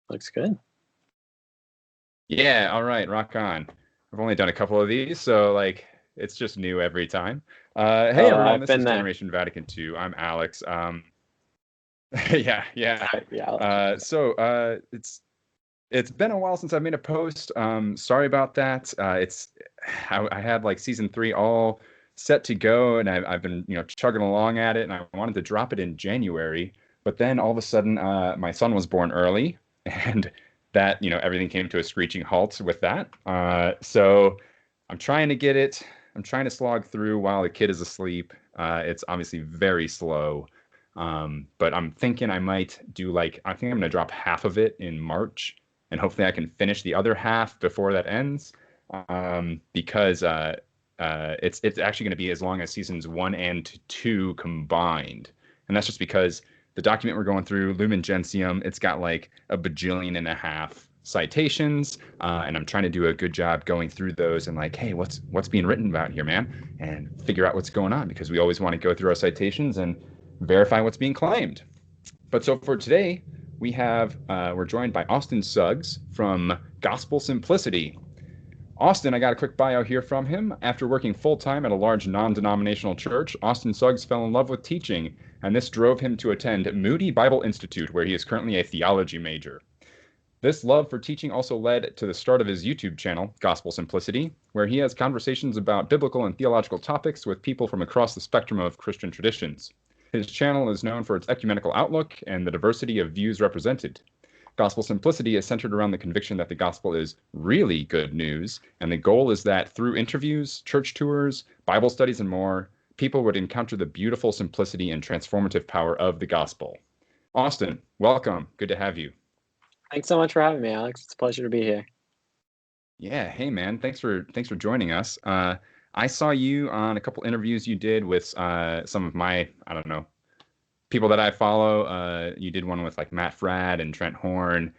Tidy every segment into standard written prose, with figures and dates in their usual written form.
Looks good. Yeah, all right, rock on. I've only done a couple of these, so like it's just new every time. Hey Oh, everyone, I've this been is there. Generation Vatican II. I'm Alex. Yeah. Yeah, Alex. It's been a while since I've made a post. Sorry about that. I had like season 3 all set to go, and I've been chugging along at it, and I wanted to drop it in January, but then all of a sudden my son was born early, and that everything came to a screeching halt with that. So I'm trying to get it. I'm trying to slog through while the kid is asleep. It's obviously very slow. But I'm thinking I might do I think I'm going to drop half of it in March, and hopefully I can finish the other half before that ends. Because it's actually going to be as long as seasons 1 and 2 combined, and that's just because the document we're going through, Lumen Gentium, it's got like a bajillion and a half citations, and I'm trying to do a good job going through those and like, hey, what's being written about here, man, and figure out what's going on, because we always want to go through our citations and verify what's being claimed. But so for today, we're joined by Austin Suggs from Gospel Simplicity. Austin, I got a quick bio here from him. After working full-time at a large non-denominational church, Austin Suggs fell in love with teaching, and this drove him to attend Moody Bible Institute, where he is currently a theology major. This love for teaching also led to the start of his YouTube channel, Gospel Simplicity, where he has conversations about biblical and theological topics with people from across the spectrum of Christian traditions. His channel is known for its ecumenical outlook and the diversity of views represented. Gospel Simplicity is centered around the conviction that the gospel is really good news, and the goal is that through interviews, church tours, Bible studies, and more, people would encounter the beautiful simplicity and transformative power of the gospel. Austin, welcome. Good to have you. Thanks so much for having me, Alex. It's a pleasure to be here. Yeah, hey man, thanks for joining us. I saw you on a couple interviews you did with some of my, I don't know, people that I follow. You did one with like Matt Fradd and Trent Horn.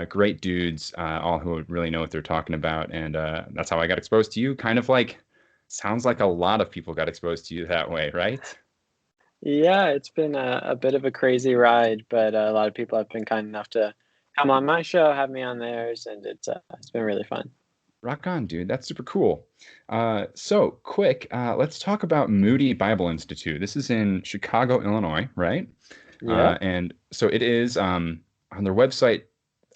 Great dudes, all who really know what they're talking about, and that's how I got exposed to you. Kind of like, sounds like a lot of people got exposed to you that way, right? Yeah, it's been a bit of a crazy ride, but a lot of people have been kind enough to come on my show, have me on theirs, and it's been really fun. Rock on, dude. That's super cool. So quick, let's talk about Moody Bible Institute. This is in Chicago, Illinois, right? Yeah. And so it is on their website.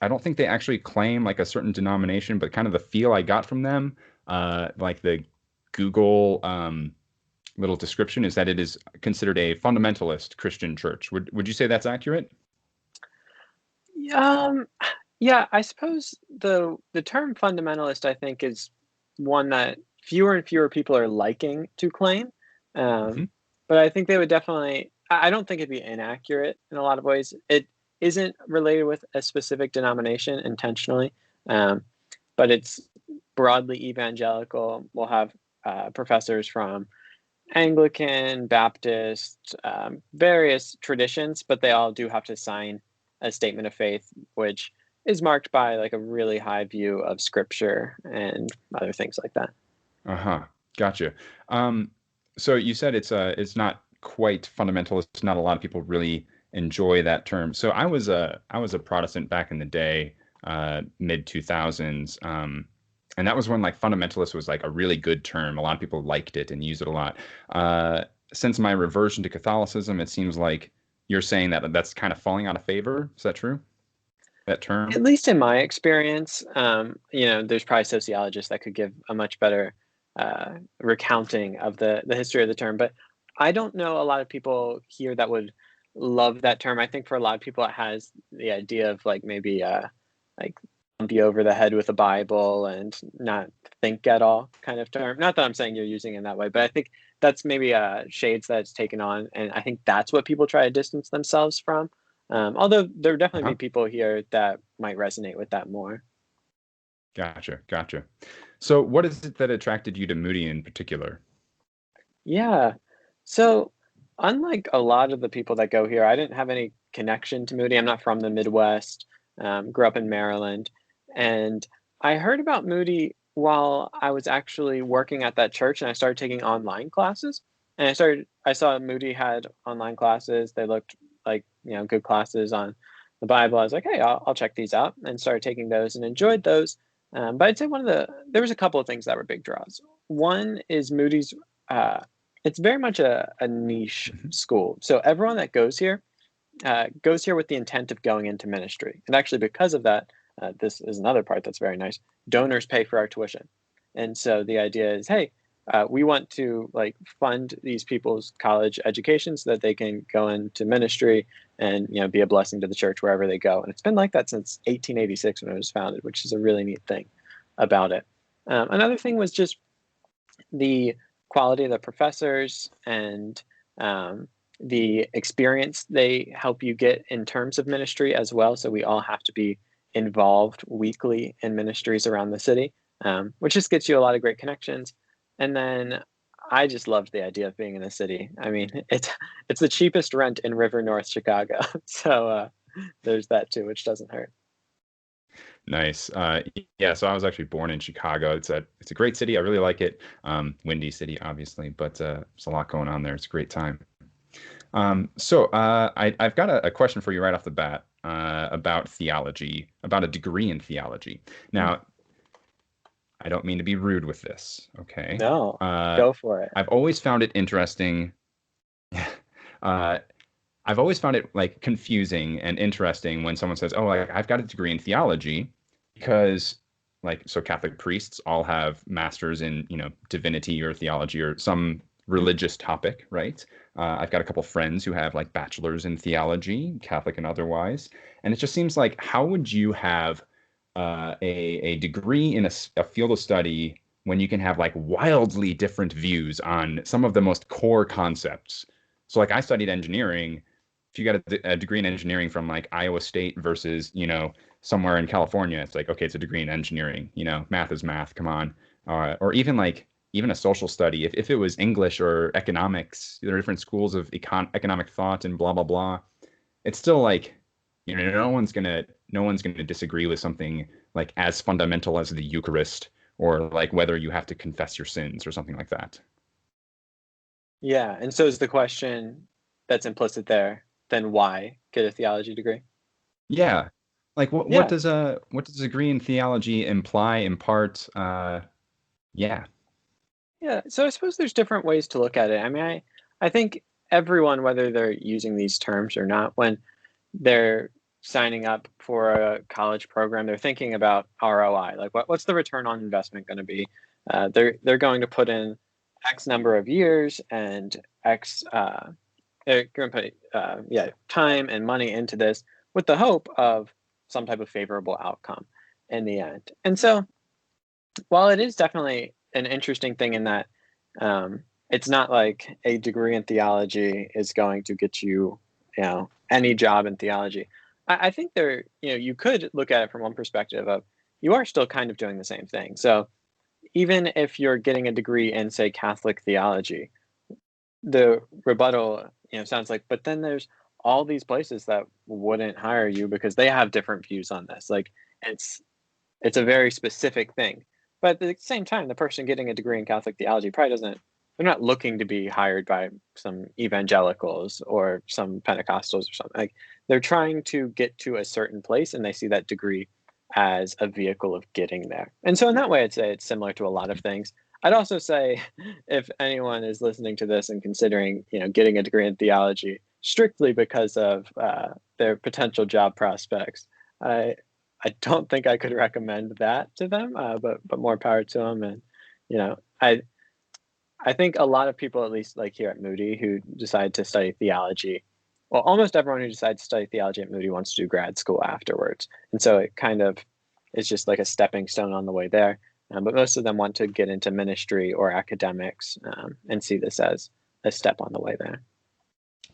I don't think they actually claim like a certain denomination, but kind of the feel I got from them, like the Google little description, is that it is considered a fundamentalist Christian church. Would you say that's accurate? Um, yeah, I suppose the term fundamentalist, I think, is one that fewer and fewer people are liking to claim. Hmm. Um, but I think they would definitely. I don't think it'd be inaccurate in a lot of ways. It isn't related with a specific denomination intentionally, um, but it's broadly evangelical. We'll have professors from Anglican, Baptist, various traditions, but they all do have to sign a statement of faith, which is marked by like a really high view of scripture and other things like that. Uh-huh. Gotcha. Um, so you said it's not quite fundamentalist. Not a lot of people really enjoy that term. So I was a Protestant back in the day, mid 2000s. And that was when like fundamentalist was like a really good term. A lot of people liked it and used it a lot. Uh, since my reversion to Catholicism, it seems like you're saying that that's kind of falling out of favor. Is that true? That term? At least in my experience, there's probably sociologists that could give a much better recounting of the history of the term, but I don't know a lot of people here that would love that term. I think for a lot of people, it has the idea of like maybe like be over the head with the Bible and not think at all kind of term. Not that I'm saying you're using it in that way, but I think that's maybe shades that it's taken on, and I think that's what people try to distance themselves from. Although there would definitely Uh-huh. be people here that might resonate with that more. Gotcha. So what is it that attracted you to Moody in particular? Yeah. So, unlike a lot of the people that go here, I didn't have any connection to Moody. I'm not from the Midwest. Grew up in Maryland, and I heard about Moody while I was actually working at that church, and I started taking online classes. And I saw Moody had online classes. They looked like good classes on the Bible. I was like, hey, I'll check these out, and started taking those and enjoyed those. But I'd say there was a couple of things that were big draws. One is Moody's. It's very much a niche school. So everyone that goes here with the intent of going into ministry. And actually, because of that, this is another part that's very nice. Donors pay for our tuition. And so the idea is, hey, we want to like fund these people's college education so that they can go into ministry and be a blessing to the church wherever they go. And it's been like that since 1886 when it was founded, which is a really neat thing about it. Another thing was just the quality of the professors and the experience they help you get in terms of ministry as well. So we all have to be involved weekly in ministries around the city, which just gets you a lot of great connections. And then I just loved the idea of being in the city. I mean, it's the cheapest rent in River North Chicago. So there's that too, which doesn't hurt. Nice. Yeah, so I was actually born in Chicago. It's a great city. I really like it. Windy city, obviously, but there's a lot going on there. It's a great time. So I've got a question for you right off the bat about theology, about a degree in theology. Now, I don't mean to be rude with this, okay? No, go for it. I've always found it interesting. I've always found it like confusing and interesting when someone says, "Oh, I've got a degree in theology," because so Catholic priests all have masters in divinity or theology or some religious topic, right? I've got a couple friends who have like bachelors in theology, Catholic and otherwise, and it just seems like how would you have a degree in a field of study when you can have like wildly different views on some of the most core concepts? So like I studied engineering. If you got a degree in engineering from like Iowa State versus, somewhere in California, it's like, okay, it's a degree in engineering, math is math, come on. Or even a social study, if it was English or economics, there are different schools of economic thought and blah, blah, blah. It's still like, no one's gonna disagree with something like as fundamental as the Eucharist or like whether you have to confess your sins or something like that. Yeah, and so is the question that's implicit there, then why get a theology degree? Yeah. Like what Yeah. does a degree in theology impart? Yeah. Yeah, so I suppose there's different ways to look at it. I mean, I think everyone, whether they're using these terms or not, when they're signing up for a college program, they're thinking about ROI. Like, what's the return on investment going to be? They're going to put in X number of years and X. They're going to put time and money into this with the hope of some type of favorable outcome in the end. And so, while it is definitely an interesting thing in that it's not like a degree in theology is going to get you, any job in theology. I think you could look at it from one perspective of you are still kind of doing the same thing. So even if you're getting a degree in, say, Catholic theology, the rebuttal, sounds like, but then there's all these places that wouldn't hire you because they have different views on this. Like it's a very specific thing. But at the same time, the person getting a degree in Catholic theology probably they're not looking to be hired by some evangelicals or some Pentecostals or something. Like they're trying to get to a certain place and they see that degree as a vehicle of getting there. And so in that way, I'd say it's similar to a lot of things. I'd also say if anyone is listening to this and considering, getting a degree in theology strictly because of their potential job prospects, I don't think I could recommend that to them, but more power to them. And I think a lot of people, at least like here at Moody, who decide to study theology, well, almost everyone who decides to study theology at Moody wants to do grad school afterwards, and so it kind of is just like a stepping stone on the way there. But most of them want to get into ministry or academics and see this as a step on the way there.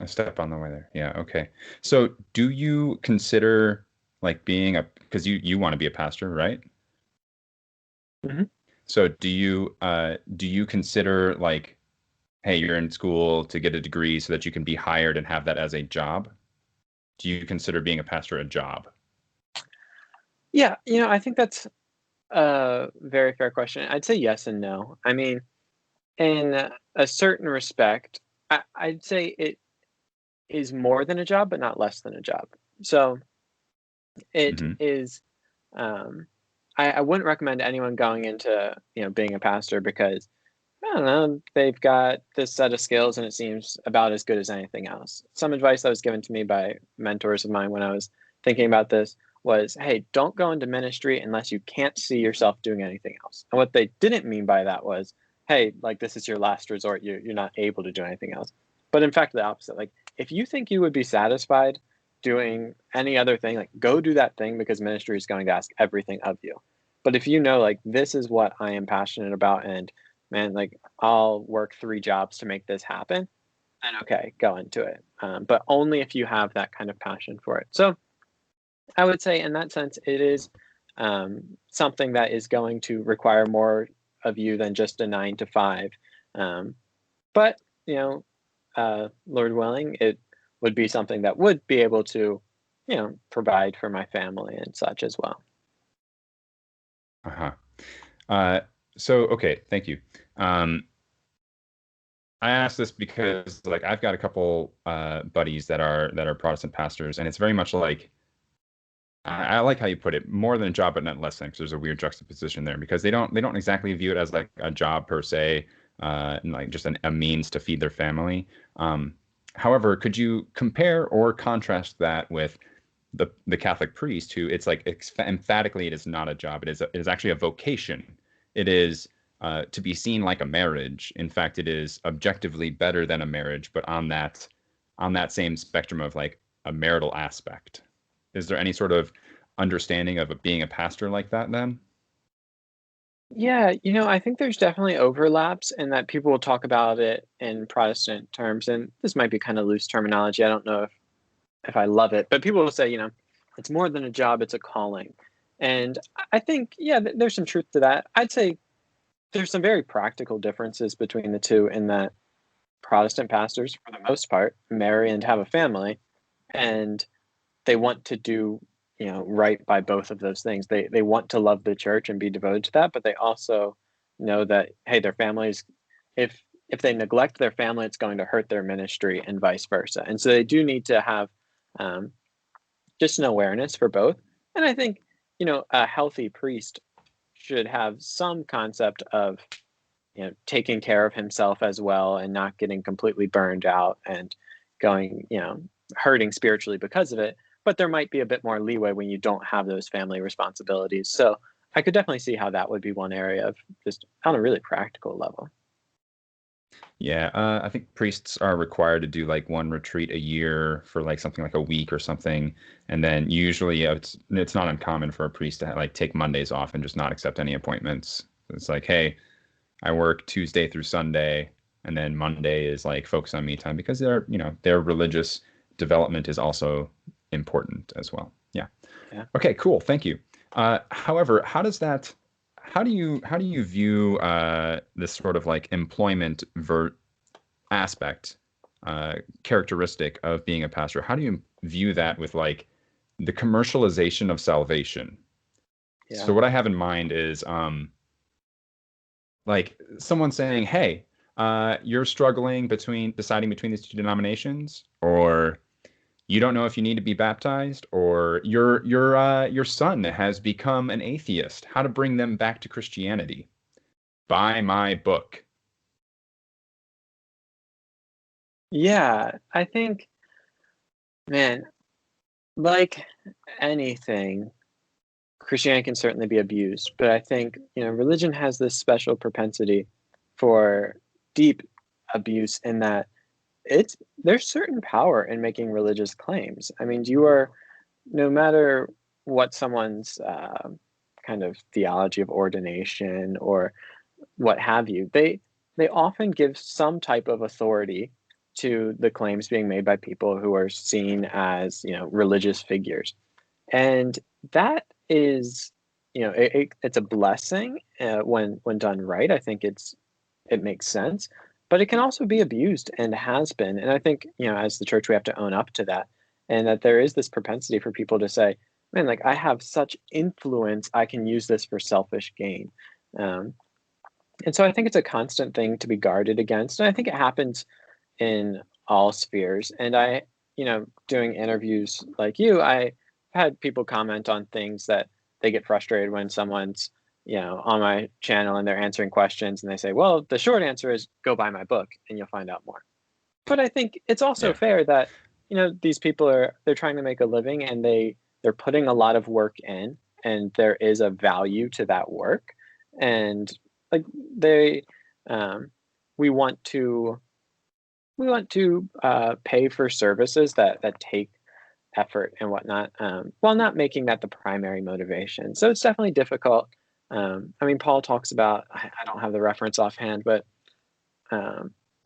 A step on the way there. Yeah. Okay. So do you consider like being because you want to be a pastor, right? Mm-hmm. So do you consider like, hey, you're in school to get a degree so that you can be hired and have that as a job? Do you consider being a pastor a job? Yeah, I think that's a very fair question. I'd say yes and no. I mean, in a certain respect, I'd say it is more than a job, but not less than a job. So It Hmm. is, I wouldn't recommend anyone going into, being a pastor because, I don't know, they've got this set of skills and it seems about as good as anything else. Some advice that was given to me by mentors of mine when I was thinking about this was, hey, don't go into ministry unless you can't see yourself doing anything else. And what they didn't mean by that was, hey, like this is your last resort, you're not able to do anything else. But in fact, the opposite. Like if you think you would be satisfied doing any other thing, like go do that thing because ministry is going to ask everything of you. But if you know, like, this is what I am passionate about and man, like I'll work 3 jobs to make this happen, then okay, go into it. But only if you have that kind of passion for it. So I would say in that sense, it is something that is going to require more of you than just a 9 to 5. But, Lord willing, it would be something that would be able to, provide for my family and such as well. Uh-huh. So, okay, thank you. I asked this because like I've got a couple buddies that are Protestant pastors, and it's very much like I like how you put it, more than a job, but not less than, 'cause there's a weird juxtaposition there because they don't exactly view it as like a job per se, and like just a means to feed their family. However, could you compare or contrast that with the Catholic priest who it's like emphatically it is not a job. It is actually a vocation. It is to be seen like a marriage. In fact, it is objectively better than a marriage, but on that same spectrum of like a marital aspect. Is there any sort of understanding of being a pastor like that then? Yeah, I think there's definitely overlaps in that people will talk about it in Protestant terms, and this might be kind of loose terminology. I don't know if I love it, but people will say, it's more than a job, it's a calling. And I think, yeah, there's some truth to that. I'd say there's some very practical differences between the two in that Protestant pastors, for the most part, marry and have a family, and they want to do, right by both of those things. They want to love the church and be devoted to that, but they also know that, hey, their families, if they neglect their family, it's going to hurt their ministry and vice versa. And so they do need to have um, just an awareness for both. And I think, a healthy priest should have some concept of, taking care of himself as well and not getting completely burned out and going, hurting spiritually because of it. But there might be a bit more leeway when you don't have those family responsibilities. So I could definitely see how that would be one area of just on a really practical level. Yeah, I think priests are required to do like one retreat a year for like something like a week or something, and then usually it's not uncommon for a priest to like take Mondays off and just not accept any appointments. It's like, hey, I work Tuesday through Sunday, and then Monday is like focus on me time because their religious development is also important as well. Yeah. Yeah. Okay, cool. Thank you. However, how do you view this sort of like employment aspect, characteristic of being a pastor? How do you view that with like the commercialization of salvation? Yeah. So what I have in mind is like someone saying, "Hey, you're struggling deciding between these two denominations, or you don't know if you need to be baptized, or your son has become an atheist. How to bring them back to Christianity? Buy my book." Yeah. I think, man, like anything, Christianity can certainly be abused, but I think, religion has this special propensity for deep abuse in that there's certain power in making religious claims. I mean, no matter what someone's kind of theology of ordination or what have you, they often give some type of authority to the claims being made by people who are seen as, religious figures. And that is, it's a blessing when done right. I think it makes sense, but it can also be abused and has been. And I think, as the church, we have to own up to that, and that there is this propensity for people to say, "Man, like I have such influence, I can use this for selfish gain." Um, and so I think it's a constant thing to be guarded against, and I think it happens in all spheres. And doing interviews like you, had people comment on things that they get frustrated when someone's, on my channel and they're answering questions and they say, well, the short answer is go buy my book and you'll find out more. But I think it's also Yeah. fair that, these people they're trying to make a living and they're putting a lot of work in, and there is a value to that work. And like they, we want to pay for services that take effort and whatnot, while not making that the primary motivation. So it's definitely difficult. I mean, Paul talks about, I don't have the reference offhand, but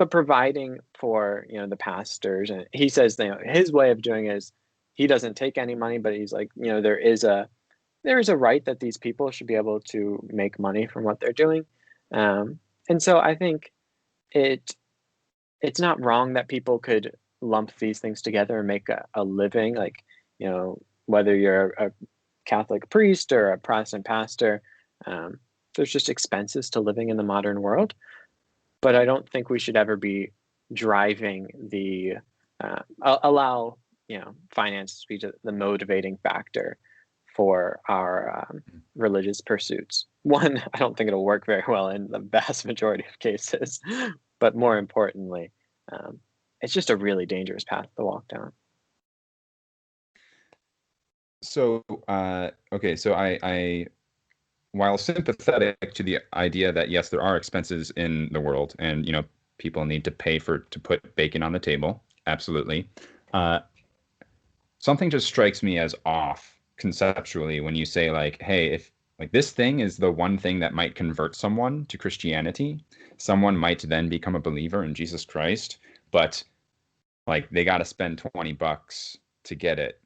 providing for, the pastors, and he says, his way of doing it is he doesn't take any money, but he's like, there is a right that these people should be able to make money from what they're doing. And so I think it's not wrong that people could lump these things together and make a living, like, whether you're a Catholic priest or a Protestant pastor, there's just expenses to living in the modern world. But I don't think we should ever be driving allow, finance to be the motivating factor for our religious pursuits. One, I don't think it'll work very well in the vast majority of cases, but more importantly, it's just a really dangerous path to walk down. So, okay, so I while sympathetic to the idea that yes, there are expenses in the world, and people need to pay to put bacon on the table, absolutely. Something just strikes me as off conceptually when you say like, hey, if like this thing is the one thing that might convert someone to Christianity, someone might then become a believer in Jesus Christ, but like they got to spend $20 to get it.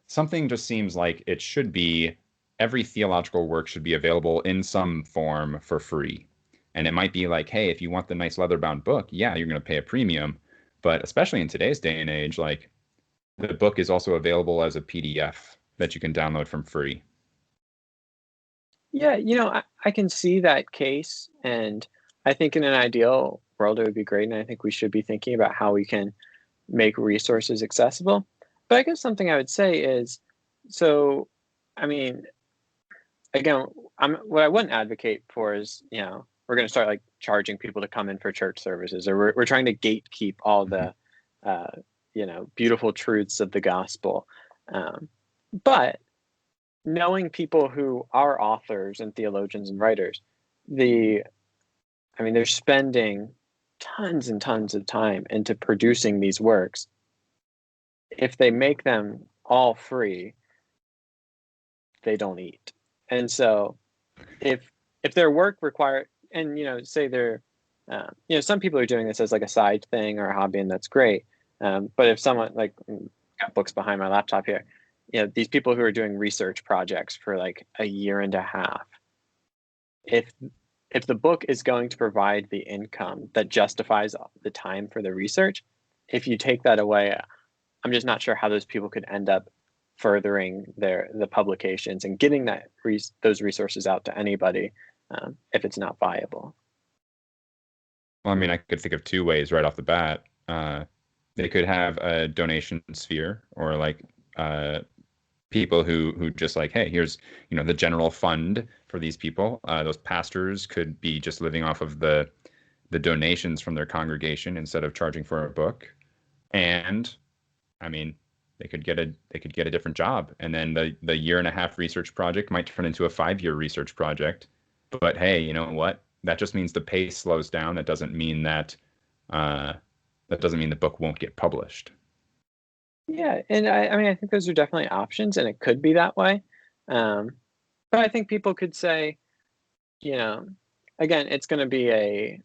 Something just seems like it should be, every theological work should be available in some form for free. And it might be like, hey, if you want the nice leather-bound book, yeah, you're going to pay a premium. But especially in today's day and age, like the book is also available as a PDF that you can download from free. Yeah, I can see that case, and I think in an ideal world it would be great, and I think we should be thinking about how we can make resources accessible. But I guess something I would say is, so, I mean, again, what I wouldn't advocate for is, we're going to start like charging people to come in for church services, or we're trying to gatekeep all the, beautiful truths of the gospel. But knowing people who are authors and theologians and writers, they're spending tons and tons of time into producing these works. If they make them all free, they don't eat. And so if their work require, and say they're some people are doing this as like a side thing or a hobby, and that's great. But if someone, like, got books behind my laptop here, these people who are doing research projects for like a year and a half, if the book is going to provide the income that justifies the time for the research, if you take that away, I'm just not sure how those people could end up furthering the publications and getting those resources out to anybody, if it's not viable. Well, I mean, I could think of two ways right off the bat. They could have a donation sphere, or like people who just like, hey, here's the general fund for these people. Those pastors could be just living off of the donations from their congregation instead of charging for a book. And I mean, they could get a different job, and then the year and a half research project might turn into a 5-year research project. But hey, you know what? That just means the pace slows down. That doesn't mean that the book won't get published. Yeah, and I think those are definitely options, and it could be that way. But I think people could say, again, it's going to be a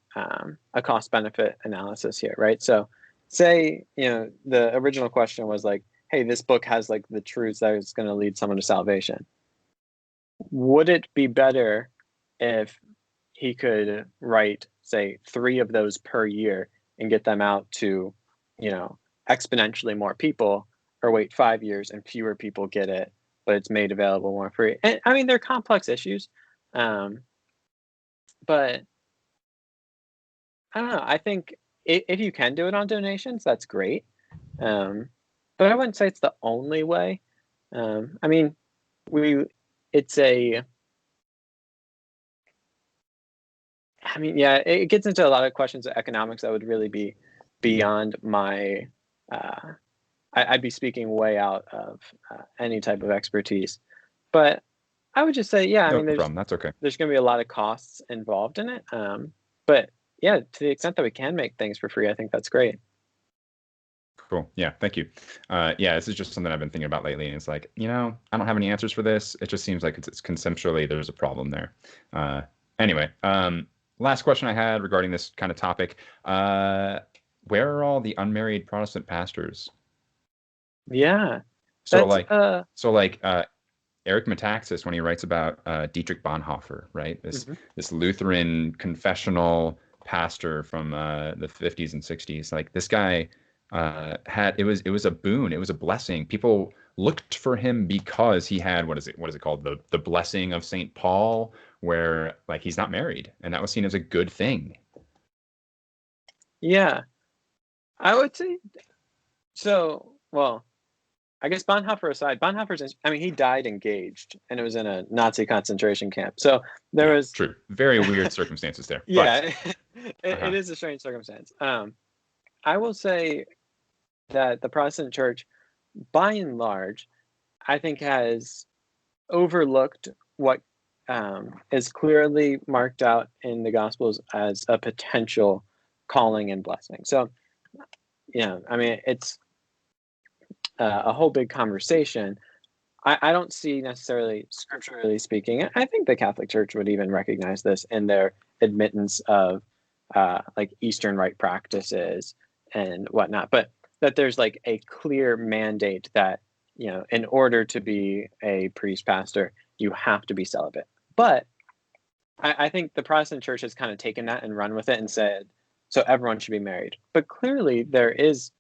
cost benefit analysis here, right? So say, the original question was like, hey, this book has like the truths that is going to lead someone to salvation. Would it be better if he could write, say, 3 of those per year and get them out to, exponentially more people, or wait 5 years and fewer people get it, but it's made available more free? And I mean, they're complex issues. But I don't know. I think if you can do it on donations, that's great. but I wouldn't say it's the only way. I mean, it's a, I mean, yeah, it gets into a lot of questions of economics that would really be beyond my, I'd be speaking way out of any type of expertise. But I would just say, yeah, I No mean, problem. That's okay. there's going to be a lot of costs involved in it. But yeah, to the extent that we can make things for free, I think that's great. Cool. Yeah, thank you. Yeah, this is just something I've been thinking about lately, and it's like, I don't have any answers for this. It just seems like it's conceptually there's a problem there. Anyway, last question I had regarding this kind of topic. Where are all the unmarried Protestant pastors? Yeah, So that's like, Eric Metaxas, when he writes about Dietrich Bonhoeffer, right? mhm. This Lutheran confessional pastor from the 50s and 60s. Like this guy had it was a boon. It was a blessing. People looked for him because he had what is it called, the blessing of Saint Paul, where like he's not married, and that was seen as a good thing. Yeah, I would say so. Well, I guess Bonhoeffer aside, I mean, he died engaged, and it was in a Nazi concentration camp. So there Yeah, was, true. Very weird circumstances there, but yeah, it uh-huh. is a strange circumstance. I will say that the Protestant Church, by and large, I think has overlooked what is clearly marked out in the Gospels as a potential calling and blessing. So, yeah, I mean, it's a whole big conversation. I don't see necessarily, scripturally speaking, I think the Catholic Church would even recognize this in their admittance of like Eastern Rite practices and whatnot, but that there's like a clear mandate that, in order to be a priest pastor, you have to be celibate. But I think the Protestant Church has kind of taken that and run with it and said, so everyone should be married. But clearly there is,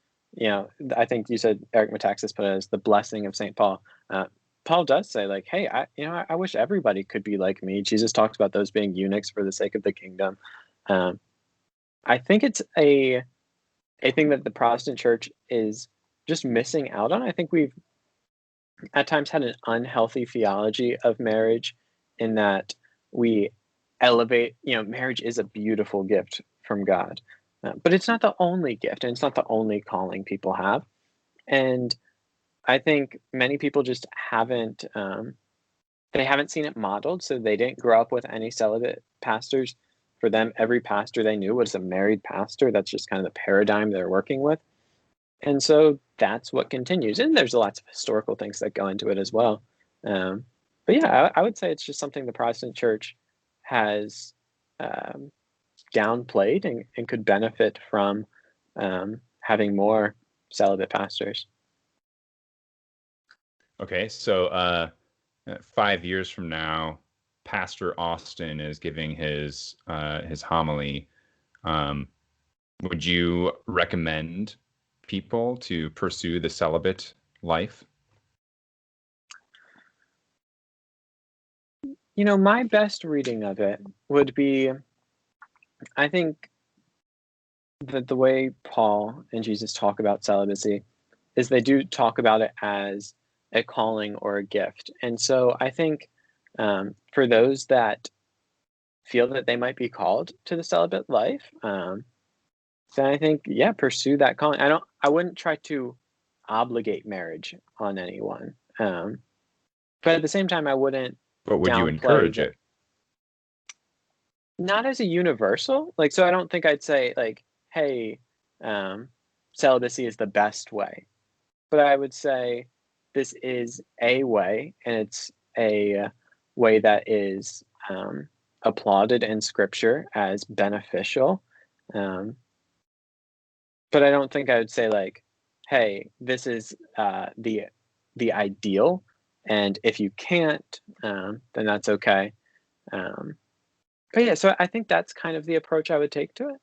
I think you said Eric Metaxas put it as the blessing of St. Paul. Paul does say like, hey, I wish everybody could be like me. Jesus talks about those being eunuchs for the sake of the kingdom. Um, I think it's a thing that the Protestant Church is just missing out on. I think we've at times had an unhealthy theology of marriage in that we elevate, marriage is a beautiful gift from God, but it's not the only gift and it's not the only calling people have. And I think many people just haven't, they haven't seen it modeled. So they didn't grow up with any celibate pastors. For them, every pastor they knew was a married pastor. That's just kind of the paradigm they're working with. And so that's what continues. And there's lots of historical things that go into it as well. Um, but yeah, I would say it's just something the Protestant church has um, downplayed and could benefit from having more celibate pastors. Okay, so 5 years from now, Pastor Austin is giving his homily. Um, would you recommend people to pursue the celibate life? My best reading of it would be, I think that the way Paul and Jesus talk about celibacy is they do talk about it as a calling or a gift. And so I think for those that feel that they might be called to the celibate life, then I think, yeah, pursue that calling. I wouldn't try to obligate marriage on anyone. But at the same time, I wouldn't But would you downplay encourage that, it? not as a universal, like, so I don't think I'd say like, hey, um, celibacy is the best way, but I would say this is a way, and it's a way that is applauded in Scripture as beneficial. Um, but I don't think I would say like, "Hey, this is the ideal, and if you can't, then that's okay." Um, but yeah, so I think that's kind of the approach I would take to it.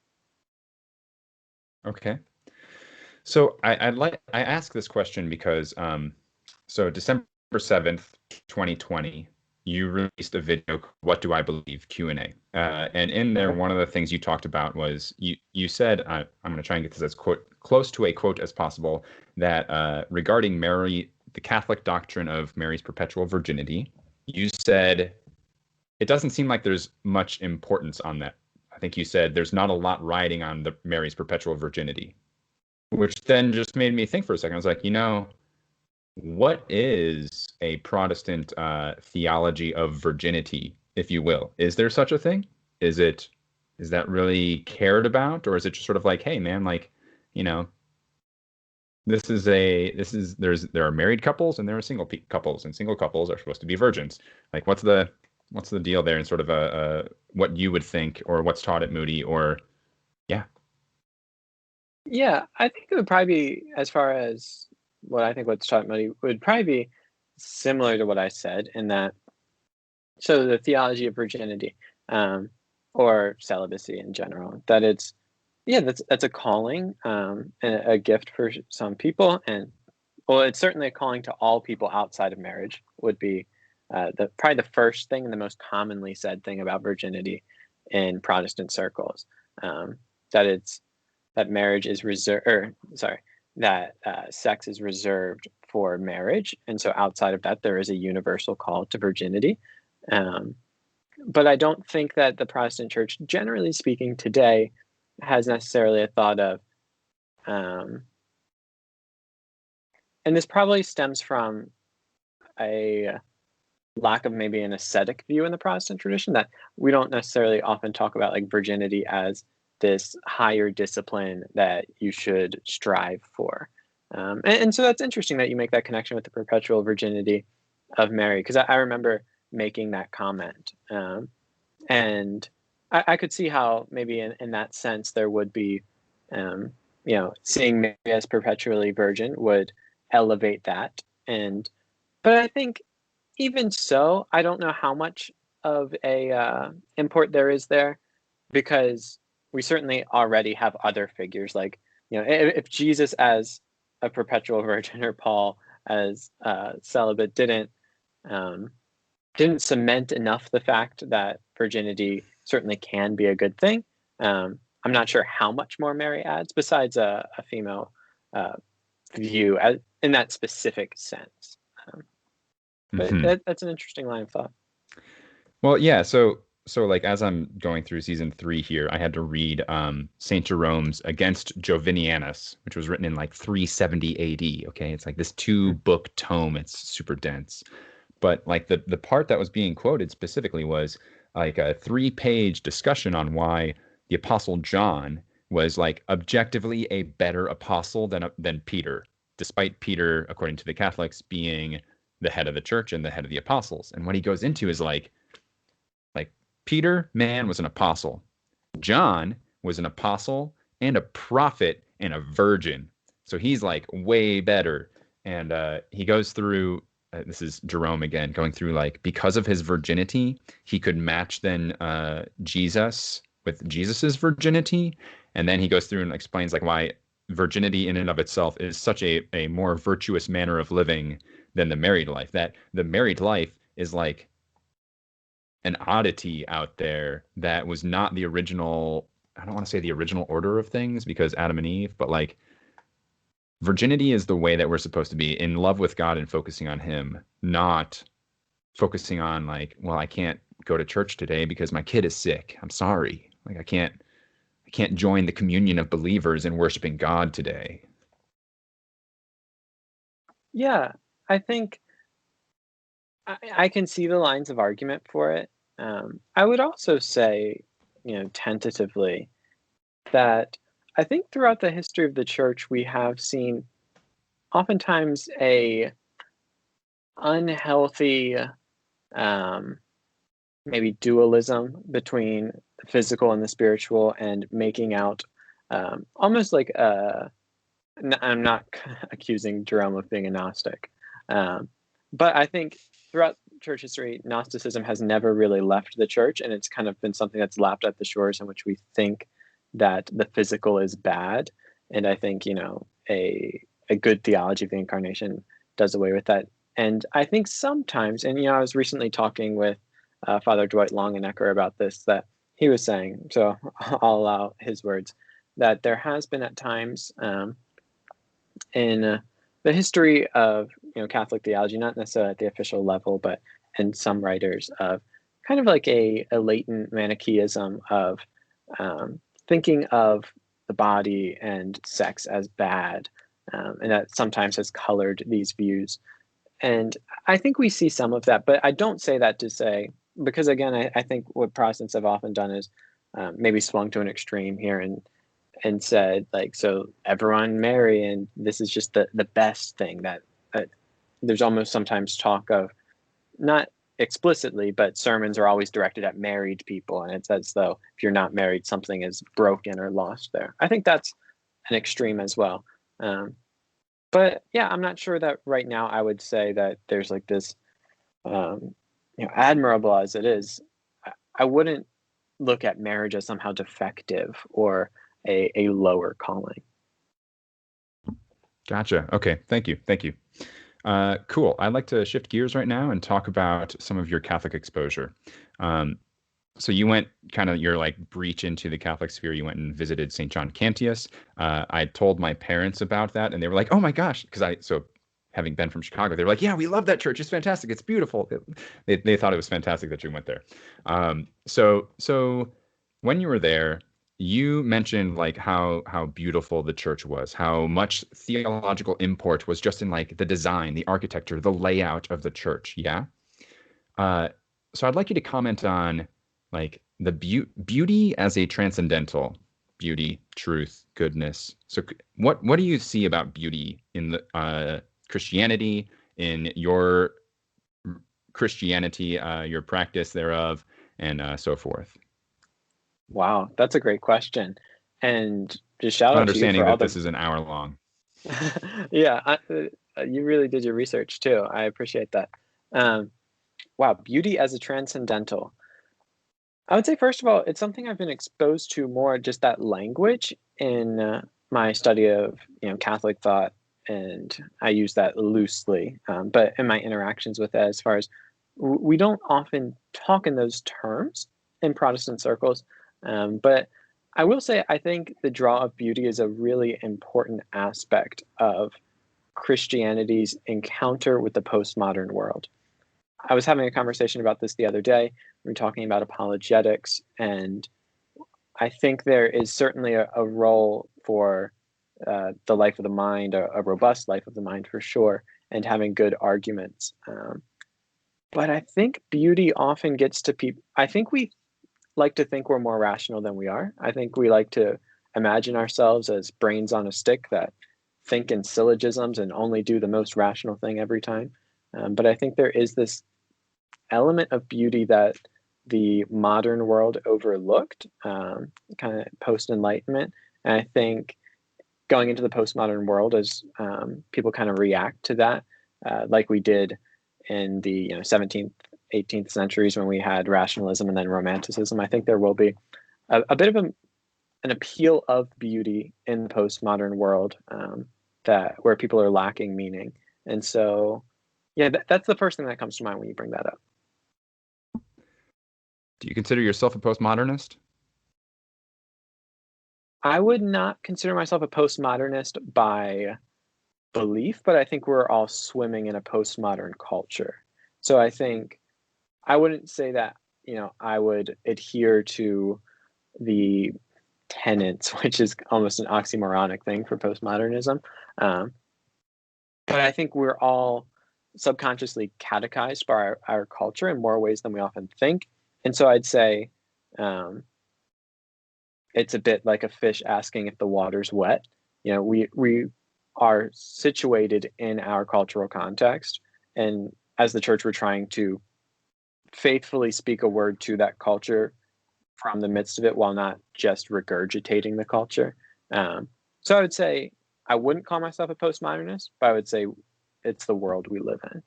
Okay. So I ask this question because so December 7th, 2020, you released a video, What Do I Believe? Q&A. And in there, Okay. one of the things you talked about was you said, I'm going to try and get this as close to a quote as possible, that regarding Mary, the Catholic doctrine of Mary's perpetual virginity, you said, it doesn't seem like there's much importance on that. I think you said there's not a lot riding on the Mary's perpetual virginity, which then just made me think for a second. I was like, what is a Protestant theology of virginity, if you will? Is there such a thing? Is that really cared about, or is it just sort of like, hey man, like, you know, there are married couples and there are single couples, and single couples are supposed to be virgins. Like, what's the deal there, and sort of a what you would think, or what's taught at Moody, or yeah. Yeah, I think it would probably be, as far as what I think what's taught Moody, would probably be similar to what I said, in that, so the theology of virginity, or celibacy in general, that it's, yeah, that's a calling, and a gift for some people, and well, it's certainly a calling to all people outside of marriage, would be probably the first thing and the most commonly said thing about virginity in Protestant circles, that it's that marriage is reserved, or sorry, that sex is reserved for marriage, and so outside of that, there is a universal call to virginity. Um, but I don't think that the Protestant Church, generally speaking, today has necessarily a thought of, and this probably stems from a lack of maybe an ascetic view in the Protestant tradition, that we don't necessarily often talk about like virginity as this higher discipline that you should strive for. And so that's interesting that you make that connection with the perpetual virginity of Mary, because I remember making that comment. And I could see how maybe in that sense there would be, seeing Mary as perpetually virgin would elevate that. But I think even so, I don't know how much of a import there is there, because we certainly already have other figures, like, if Jesus as a perpetual virgin, or Paul as celibate didn't cement enough the fact that virginity certainly can be a good thing. I'm not sure how much more Mary adds besides a female view in that specific sense. But Mhm. that's an interesting line of thought. Well, yeah. So like as I'm going through season 3 here, I had to read Saint Jerome's Against Jovinianus, which was written in like 370 AD. Okay, it's like this 2-book tome. It's super dense. But like the part that was being quoted specifically was like a 3-page discussion on why the Apostle John was like objectively a better apostle than Peter, despite Peter, according to the Catholics, being the head of the church and the head of the apostles. And what he goes into is like Peter, man, was an apostle. John was an apostle and a prophet and a virgin. So he's like way better. And he goes through, this is Jerome again, going through like, because of his virginity, he could match then Jesus with Jesus's virginity. And then he goes through and explains like why virginity in and of itself is such a more virtuous manner of living than the married life. That the married life is like an oddity out there that was not the original. I don't want to say the original order of things, because Adam and Eve, but like virginity is the way that we're supposed to be, in love with God and focusing on him, not focusing on like, well, I can't go to church today because my kid is sick. I'm sorry. Like I can't join the communion of believers in worshiping God today. Yeah, I think I can see the lines of argument for it. I would also say, tentatively, that I think throughout the history of the church, we have seen oftentimes a unhealthy, um, maybe dualism between the physical and the spiritual, and making out almost like I'm not accusing Jerome of being a Gnostic, but I think throughout church history, Gnosticism has never really left the church, and it's kind of been something that's lapped at the shores, in which we think that the physical is bad. And I think, a good theology of the incarnation does away with that. And I think sometimes, and I was recently talking with Father Dwight Longenecker about this, that he was saying, so I'll allow his words, that there has been at times in the history of Catholic theology, not necessarily at the official level, but in some writers, of kind of like a latent Manichaeism of thinking of the body and sex as bad, and that sometimes has colored these views. And I think we see some of that, but I don't say that to say, because again, I think what Protestants have often done is maybe swung to an extreme here and said, like, so everyone marry, and this is just the best thing, that there's almost sometimes talk of, not explicitly, but sermons are always directed at married people, and it's as though if you're not married, something is broken or lost there. I think that's an extreme as well. But yeah, I'm not sure that right now I would say that there's like this, admirable as it is, I wouldn't look at marriage as somehow defective or a lower calling. Gotcha. Okay. Thank you. Thank you. Cool. I'd like to shift gears right now and talk about some of your Catholic exposure. So you went kind of your like breach into the Catholic sphere. You went and visited St. John Cantius. I told my parents about that, and they were like, "Oh my gosh!" So having been from Chicago, they were like, "Yeah, we love that church. It's fantastic. It's beautiful." They thought it was fantastic that you went there. So when you were there, you mentioned like how beautiful the church was, how much theological import was just in like the design, the architecture, the layout of the church. Yeah. So I'd like you to comment on like the beauty as a transcendental, beauty, truth, goodness. So what do you see about beauty in the Christianity, in your Christianity, your practice thereof, and so forth? Wow, that's a great question. And just shout out to you Understanding for all that the this is an hour long. yeah, you really did your research too. I appreciate that. Wow, beauty as a transcendental. I would say, first of all, it's something I've been exposed to more, just that language in my study of Catholic thought, and I use that loosely. But in my interactions with it, as far as we don't often talk in those terms in Protestant circles, but I will say I think the draw of beauty is a really important aspect of Christianity's encounter with the postmodern world. I was having a conversation about this the other day. We were talking about apologetics, and I think there is certainly a role for the life of the mind, a robust life of the mind for sure, and having good arguments. But I think beauty often gets to people. I think we like to think we're more rational than we are. I think we like to imagine ourselves as brains on a stick that think in syllogisms and only do the most rational thing every time. But I think there is this element of beauty that the modern world overlooked, kind of post-Enlightenment. And I think going into the postmodern world, as people kind of react to that, like we did in the 17th, 18th centuries when we had rationalism and then romanticism, I think there will be a bit of an appeal of beauty in the postmodern world, that where people are lacking meaning. And so, yeah, that's the first thing that comes to mind when you bring that up. Do you consider yourself a postmodernist? I would not consider myself a postmodernist by belief, but I think we're all swimming in a postmodern culture. So I think I wouldn't say that, I would adhere to the tenets, which is almost an oxymoronic thing for postmodernism. But I think we're all subconsciously catechized by our culture in more ways than we often think. And so I'd say it's a bit like a fish asking if the water's wet. We are situated in our cultural context, and as the church, we're trying to faithfully speak a word to that culture from the midst of it, while not just regurgitating the culture. So I would say I wouldn't call myself a postmodernist, but I would say it's the world we live in.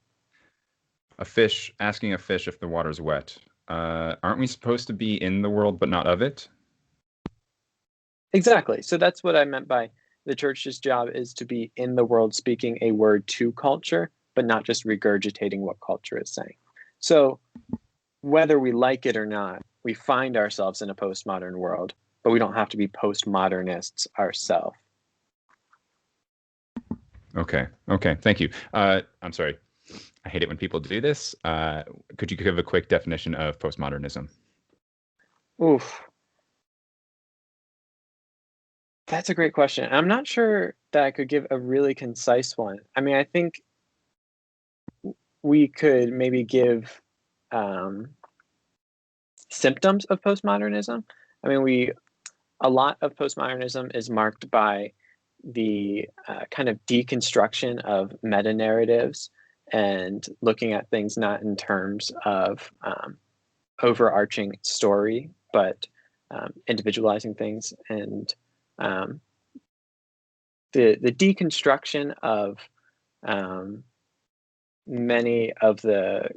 A fish asking a fish if the water's wet. Aren't we supposed to be in the world but not of it? Exactly. So that's what I meant by the church's job is to be in the world speaking a word to culture, but not just regurgitating what culture is saying. So whether we like it or not, we find ourselves in a postmodern world, but we don't have to be postmodernists ourselves. Okay. Thank you. I'm sorry. I hate it when people do this. Could you give a quick definition of postmodernism? Oof. That's a great question. I'm not sure that I could give a really concise one. I mean, I think we could maybe give symptoms of postmodernism. I mean, a lot of postmodernism is marked by the kind of deconstruction of meta-narratives and looking at things not in terms of overarching story, but individualizing things, and the deconstruction of many of the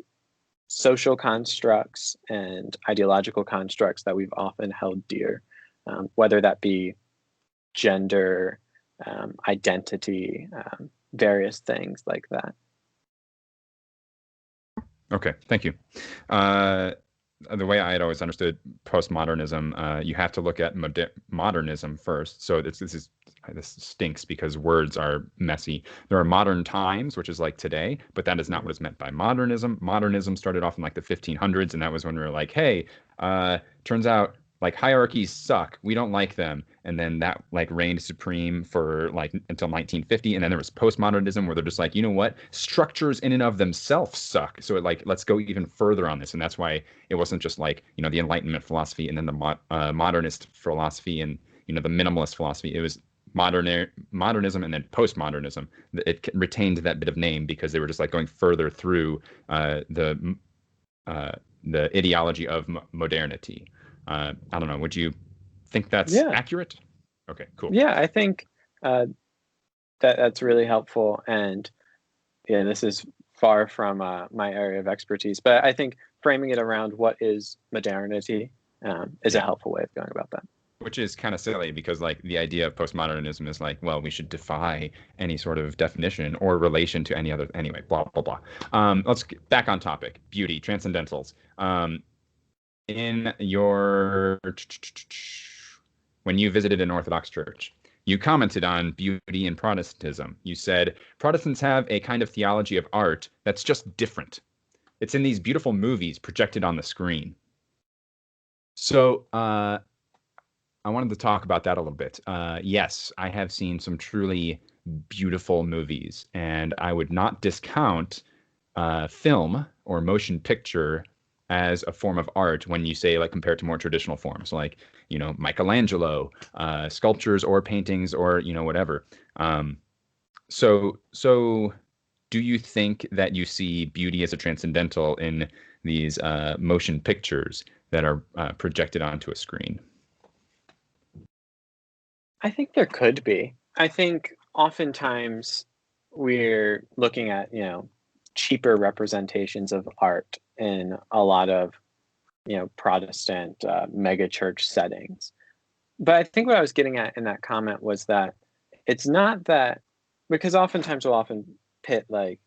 social constructs and ideological constructs that we've often held dear, whether that be gender, identity, various things like that. Okay, thank you. The way I had always understood postmodernism, you have to look at modernism first. So this stinks because words are messy. There are modern times, which is like today, but that is not what is meant by modernism. Modernism started off in like the 1500s, and that was when we were like, hey, turns out like hierarchies suck. We don't like them. And then that like reigned supreme for like until 1950. And then there was postmodernism where they're just like, you know what? Structures in and of themselves suck. So let's go even further on this. And that's why it wasn't just like, the Enlightenment philosophy and then the modernist philosophy and, the minimalist philosophy. It was modernism and then postmodernism. It retained that bit of name because they were just like going further through the ideology of modernity. I don't know. Would you think that's accurate? Okay, cool. Yeah, I think that's really helpful. And yeah, this is far from my area of expertise, but I think framing it around what is modernity is a helpful way of going about that. Which is kind of silly because like the idea of postmodernism is like, well, we should defy any sort of definition or relation to any other. Anyway, blah, blah, blah. Let's get back on topic. Beauty, transcendentals. In your when you visited an Orthodox church, you commented on beauty and Protestantism. You said Protestants have a kind of theology of art that's just different. It's in these beautiful movies projected on the screen. So I wanted to talk about that a little bit. Yes, I have seen some truly beautiful movies, and I would not discount film or motion picture as a form of art when you say like compared to more traditional forms like Michelangelo, sculptures or paintings or whatever. So do you think that you see beauty as a transcendental in these motion pictures that are projected onto a screen? I think there could be. I think oftentimes we're looking at cheaper representations of art in a lot of Protestant mega church settings. But I think what I was getting at in that comment was that it's not that, because oftentimes we'll often pit like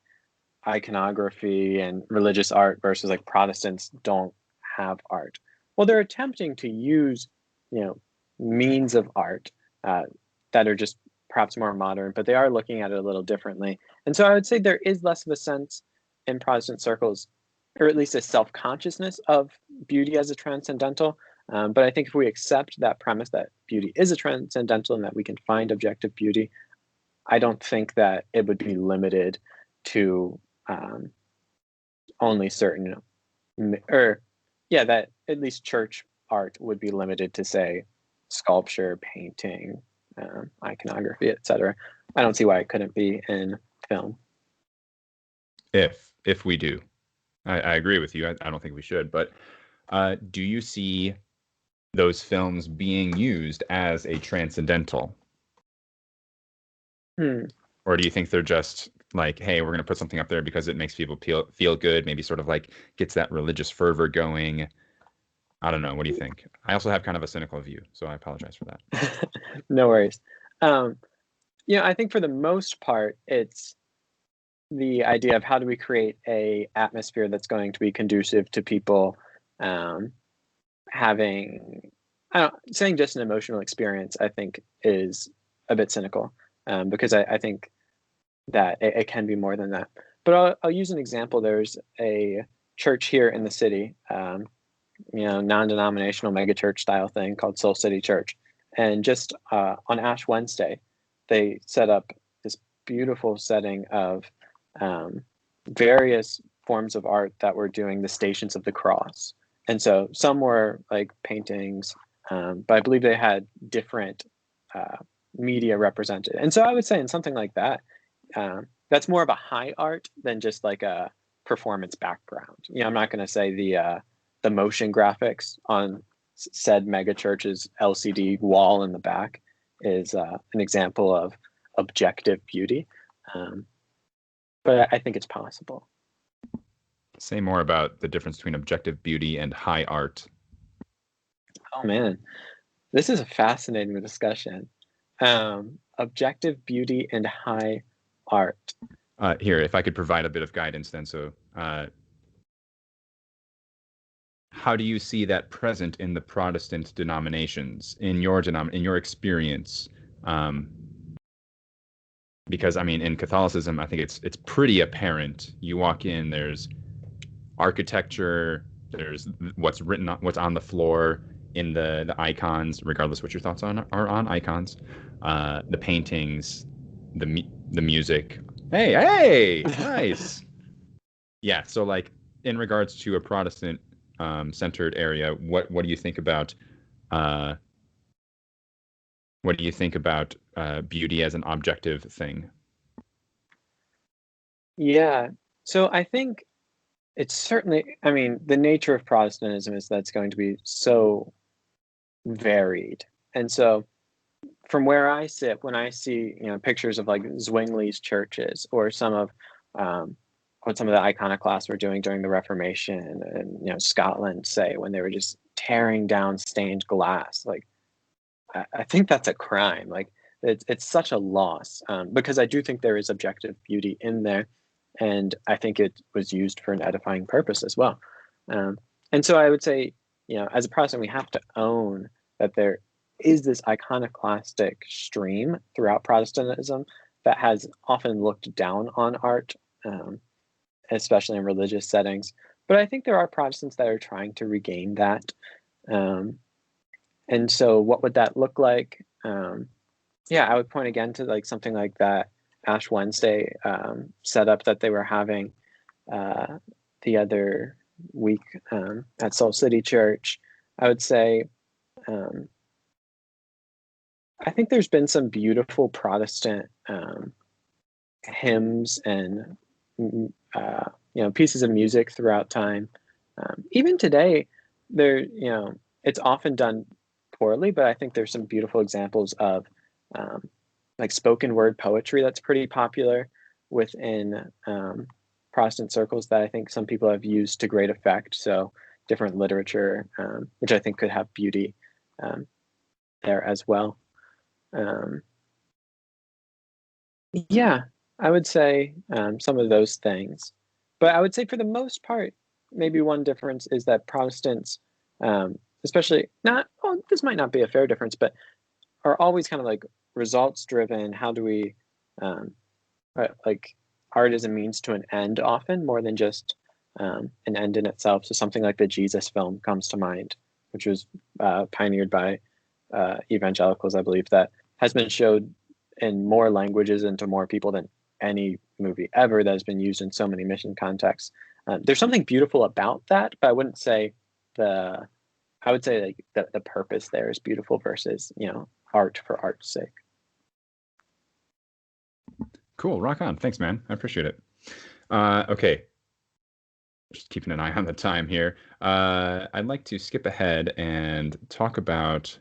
iconography and religious art versus like Protestants don't have art. Well, they're attempting to use means of art that are just perhaps more modern, but they are looking at it a little differently. And so I would say there is less of a sense in Protestant circles, or at least a self-consciousness of beauty as a transcendental. But I think if we accept that premise that beauty is a transcendental and that we can find objective beauty, I don't think that it would be limited to only certain, that at least church art would be limited to, say, sculpture, painting, iconography, etc. I don't see why it couldn't be in film. If we do, I agree with you. I don't think we should. But do you see those films being used as a transcendental? Or do you think they're just like, hey, we're going to put something up there because it makes people feel good, maybe sort of like gets that religious fervor going? I don't know. What do you think? I also have kind of a cynical view, so I apologize for that. No worries. I think for the most part, it's the idea of how do we create a atmosphere that's going to be conducive to people having, I don't saying just an emotional experience, I think is a bit cynical, because I think that it can be more than that. But I'll use an example. There's a church here in the city, non-denominational megachurch style thing called Soul City Church. And just on Ash Wednesday, they set up this beautiful setting of various forms of art that were doing the Stations of the Cross. And so some were like paintings, but I believe they had different media represented. And so I would say in something like that, that's more of a high art than just like a performance background. I'm not going to say the motion graphics on said mega church's LCD wall in the back is an example of objective beauty, but I think it's possible. Say more about the difference between objective beauty and high art. Oh man, this is a fascinating discussion. Objective beauty and high art. Here, if I could provide a bit of guidance then. So how do you see that present in the Protestant denominations, in your experience? Because I mean, in Catholicism, I think it's pretty apparent. You walk in, there's architecture, there's what's on the floor in the icons, regardless what your thoughts are on icons, the paintings, the music. Hey, nice. Yeah, so like in regards to a Protestant centered area, what do you think about beauty as an objective thing? Yeah, so I think it's certainly, I mean, the nature of Protestantism is that it's going to be so varied. And so from where I sit, when I see, pictures of like Zwingli's churches or some of what some of the iconoclasts were doing during the Reformation and, Scotland, say, when they were just tearing down stained glass, like, I think that's a crime. Like, it's such a loss, because I do think there is objective beauty in there. And I think it was used for an edifying purpose as well. And so I would say, as a Protestant, we have to own that there is this iconoclastic stream throughout Protestantism that has often looked down on art, especially in religious settings. But I think there are Protestants that are trying to regain that. And so what would that look like? I would point again to like something like that Ash Wednesday setup that they were having the other week at Soul City Church. I would say I think there's been some beautiful Protestant hymns and pieces of music throughout time. Even today, it's often done poorly, but I think there's some beautiful examples of like spoken word poetry that's pretty popular within Protestant circles that I think some people have used to great effect. So different literature, which I think could have beauty there as well. I would say some of those things. But I would say for the most part, maybe one difference is that Protestants, especially this might not be a fair difference, but are always kind of like results driven. How do we like art is a means to an end often more than just an end in itself. So something like the Jesus film comes to mind, which was pioneered by evangelicals, I believe, that has been showed in more languages and to more people than any movie ever that has been used in so many mission contexts. There's something beautiful about that, but I wouldn't say I would say like the purpose there is beautiful versus, art for art's sake. Cool. Rock on. Thanks, man. I appreciate it. Okay. Just keeping an eye on the time here. I'd like to skip ahead and talk about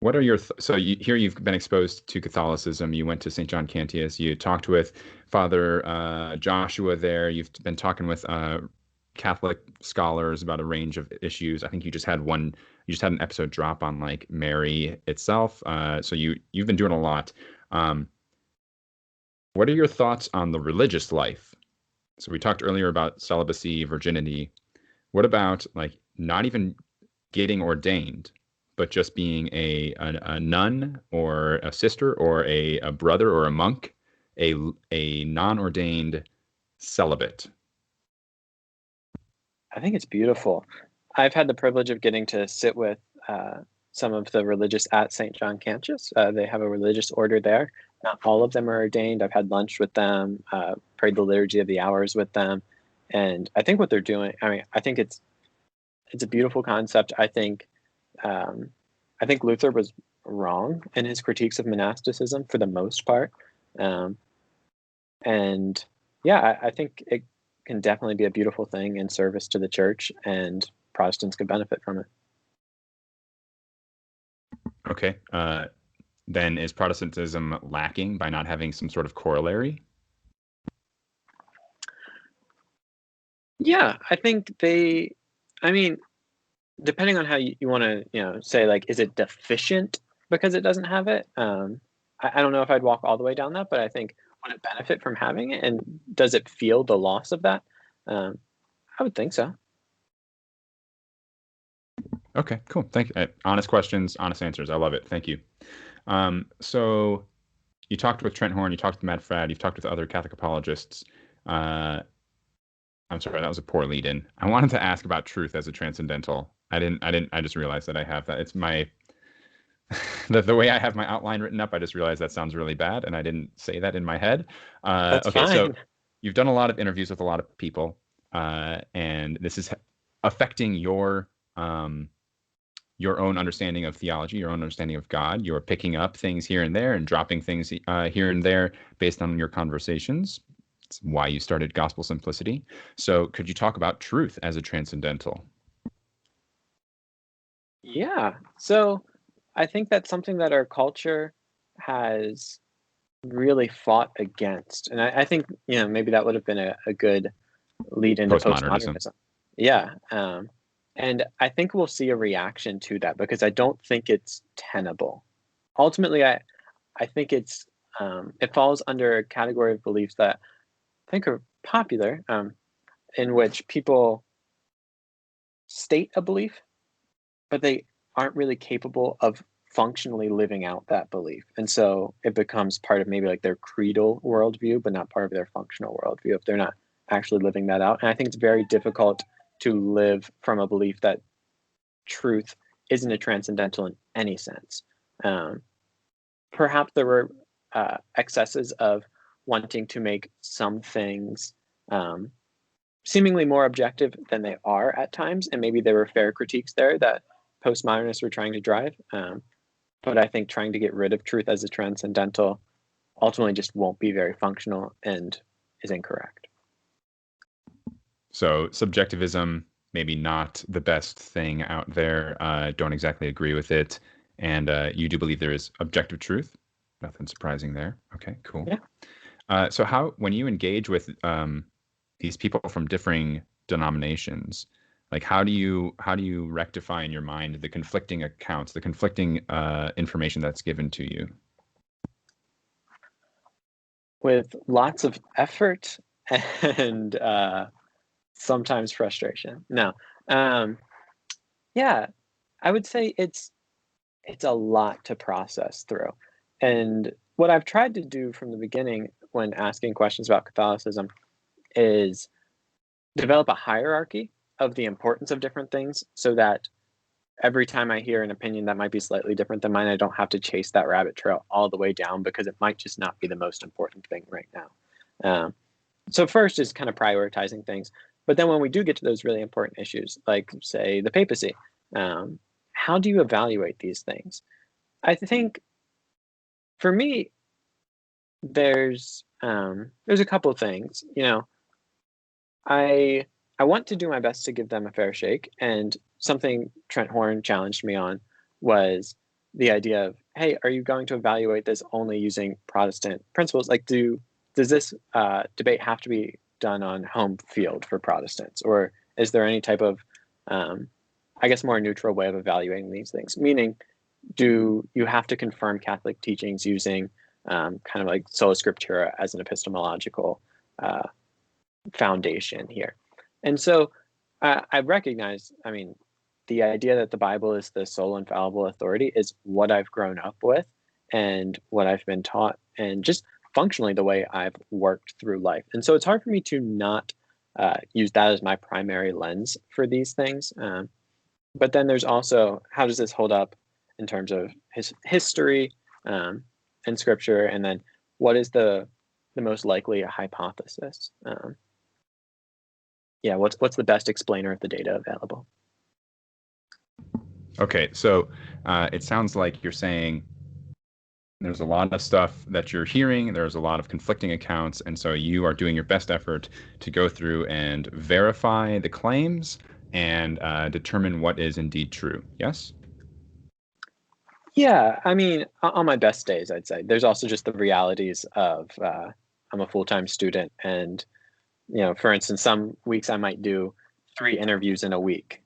what are your here you've been exposed to Catholicism. You went to St. John Cantius. You talked with Father Joshua there. You've been talking with Catholic scholars about a range of issues. I think you just had an episode drop on like Mary itself. So you've been doing a lot. What are your thoughts on the religious life? So we talked earlier about celibacy, virginity. What about like not even getting ordained, but just being a nun or a sister or a brother or a monk, a non-ordained celibate? I think it's beautiful. I've had the privilege of getting to sit with some of the religious at St. John campus. They have a religious order there. Not all of them are ordained. I've had lunch with them, prayed the liturgy of the hours with them, and I think what they're doing. I mean, I think it's a beautiful concept. I think Luther was wrong in his critiques of monasticism for the most part, um, and yeah, I think it can definitely be a beautiful thing in service to the church, and Protestants could benefit from it. Okay. Then is Protestantism lacking by not having some sort of corollary? Yeah, I think I mean, depending on how you want to, say like, is it deficient because it doesn't have it? I don't know if I'd walk all the way down that, but I think would it benefit from having it, and does it feel the loss of that? I would think so. Okay, cool. Thank you. Honest questions, honest answers. I love it. Thank you. So you talked with Trent Horn, you talked with Matt Fradd, you've talked with other Catholic apologists. I'm sorry, that was a poor lead-in. I wanted to ask about truth as a transcendental. I just realized that I have that. It's my the way I have my outline written up. I just realized that sounds really bad, and I didn't say that in my head. That's Okay, so fine. you've done a lot of interviews with a lot of people, and this is affecting your own understanding of theology, your own understanding of God. You're picking up things here and there and dropping things here and there based on your conversations. It's why you started Gospel Simplicity. So could you talk about truth as a transcendental? Yeah. So I think that's something that our culture has really fought against. And I think, maybe that would have been a good lead into Postmodernism. postmodernism. Yeah. And I think we'll see a reaction to that because I don't think it's tenable. Ultimately, I think it falls under a category of beliefs that I think are popular, in which people state a belief, but they aren't really capable of functionally living out that belief. And so it becomes part of maybe like their creedal worldview, but not part of their functional worldview if they're not actually living that out. And I think it's very difficult to live from a belief that truth isn't a transcendental in any sense. Um, Perhaps there were excesses of wanting to make some things um, seemingly more objective than they are at times, and maybe there were fair critiques there that postmodernists were trying to drive. But I think trying to get rid of truth as a transcendental ultimately just won't be very functional and is incorrect. So subjectivism, maybe not the best thing out there. Don't exactly agree with it. And you do believe there is objective truth. Nothing surprising there. Okay, cool. Yeah. So when you engage with these people from differing denominations, like how do you rectify in your mind the conflicting accounts, the conflicting information that's given to you? With lots of effort and sometimes frustration. No. Yeah, I would say it's a lot to process through. And what I've tried to do from the beginning when asking questions about Catholicism is develop a hierarchy of the importance of different things so that every time I hear an opinion that might be slightly different than mine, I don't have to chase that rabbit trail all the way down because it might just not be the most important thing right now. So first is kind of prioritizing things. But then when we do get to those really important issues, like say the papacy, how do you evaluate these things? I think for me, there's a couple of things. I I want to do my best to give them a fair shake, and something Trent Horn challenged me on was the idea of, hey, are you going to evaluate this only using Protestant principles? Like, does this debate have to be done on home field for Protestants, or is there any type of, I guess, more neutral way of evaluating these things? Meaning, do you have to confirm Catholic teachings using kind of like sola scriptura as an epistemological foundation here. And so I recognize, I mean, the idea that the Bible is the sole infallible authority is what I've grown up with and what I've been taught, and just functionally the way I've worked through life. And so it's hard for me to not use that as my primary lens for these things. But then there's also, how does this hold up in terms of history and scripture? And then what is the most likely hypothesis? What's the best explainer of the data available? Okay, so it sounds like you're saying there's a lot of stuff that you're hearing, there's a lot of conflicting accounts, and so you are doing your best effort to go through and verify the claims and determine what is indeed true. Yes? Yeah, I mean, on my best days, I'd say. There's also just the realities of I'm a full-time student, and for instance, some weeks I might do 3 interviews in a week.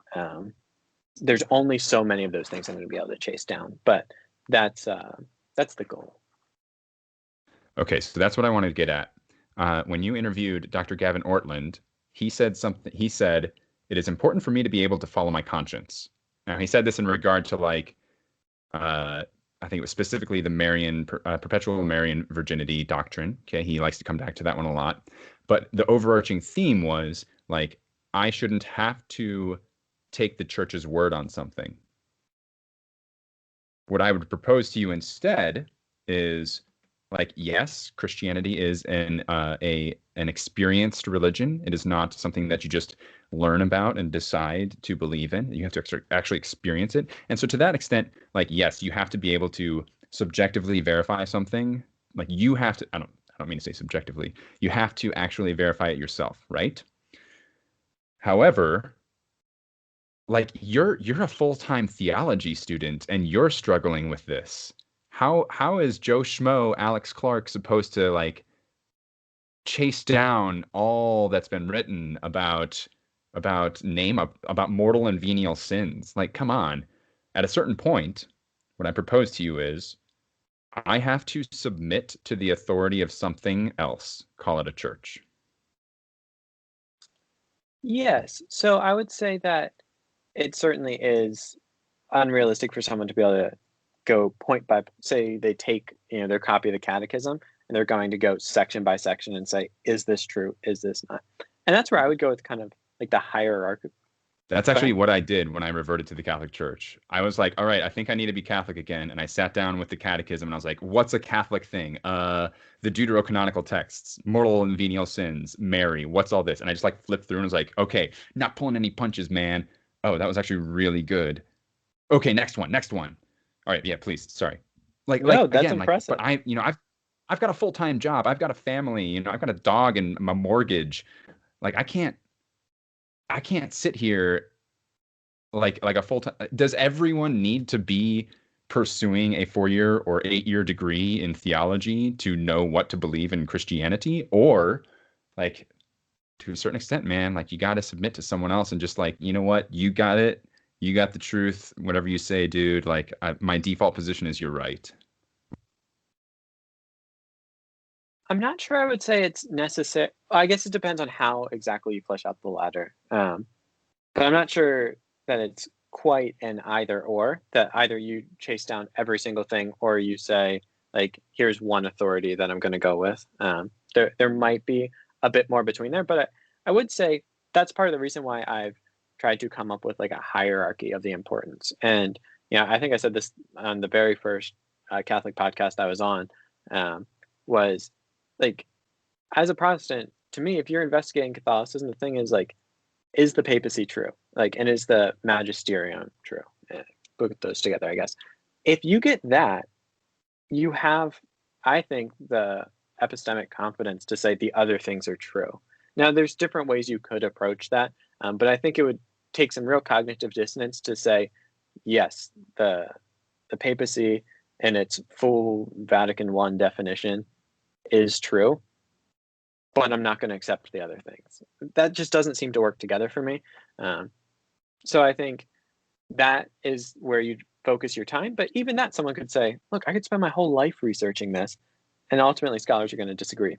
There's only so many of those things I'm going to be able to chase down, but that's the goal. Okay, so that's what I wanted to get at. When you interviewed Dr. Gavin Ortland, he said something. He said, "It is important for me to be able to follow my conscience." Now, he said this in regard to I think it was specifically the Perpetual Marian Virginity doctrine. Okay, he likes to come back to that one a lot. But the overarching theme was I shouldn't have to take the church's word on something. What I would propose to you instead is yes, Christianity is an experienced religion. It is not something that you just learn about and decide to believe in. You have to actually experience it. And so to that extent, yes, you have to be able to subjectively verify something. You have to, I don't mean to say subjectively, you have to actually verify it yourself, right? However, you're a full-time theology student and you're struggling with this. How is Joe Schmo, Alex Clark supposed to chase down all that's been written about mortal and venial sins? Come on. At a certain point, what I propose to you is I have to submit to the authority of something else. Call it a church. Yes. So I would say that it certainly is unrealistic for someone to be able to go point by, say they take their copy of the catechism and they're going to go section by section and say, is this true? Is this not? And that's where I would go with kind of the hierarchy. That's actually what I did when I reverted to the Catholic Church. I was like, all right, I think I need to be Catholic again. And I sat down with the catechism and I was like, what's a Catholic thing? The deuterocanonical texts, mortal and venial sins, Mary, what's all this? And I just flipped through and was like, okay, not pulling any punches, man. Oh, that was actually really good. Okay, next one. All right, yeah, please. Sorry. No, that's again, impressive. but I've got a full-time job. I've got a family, I've got a dog and a mortgage. I can't sit here like a full-time. Does everyone need to be pursuing a 4-year or 8-year degree in theology to know what to believe in Christianity? Or to a certain extent, man, you got to submit to someone else and just you know what? You got it. You got the truth. Whatever you say, dude, my default position is you're right. I'm not sure I would say it's necessary. I guess it depends on how exactly you flesh out the ladder. But I'm not sure that it's quite an either or, that either you chase down every single thing or you say, here's one authority that I'm going to go with. There might be a bit more between there, but I would say that's part of the reason why I've tried to come up with a hierarchy of the importance. And, I think I said this on the very first Catholic podcast I was on, was as a Protestant, to me, if you're investigating Catholicism, the thing is the papacy true? And is the magisterium true? Put those together, I guess. If you get that, you have, I think, the epistemic confidence to say the other things are true. Now, there's different ways you could approach that, but I think it would take some real cognitive dissonance to say, yes, the papacy in its full Vatican I definition is true, but I'm not going to accept the other things. That just doesn't seem to work together for me. So I think that is where you focus your time. But even that, someone could say, look, I could spend my whole life researching this. and ultimately scholars are going to disagree.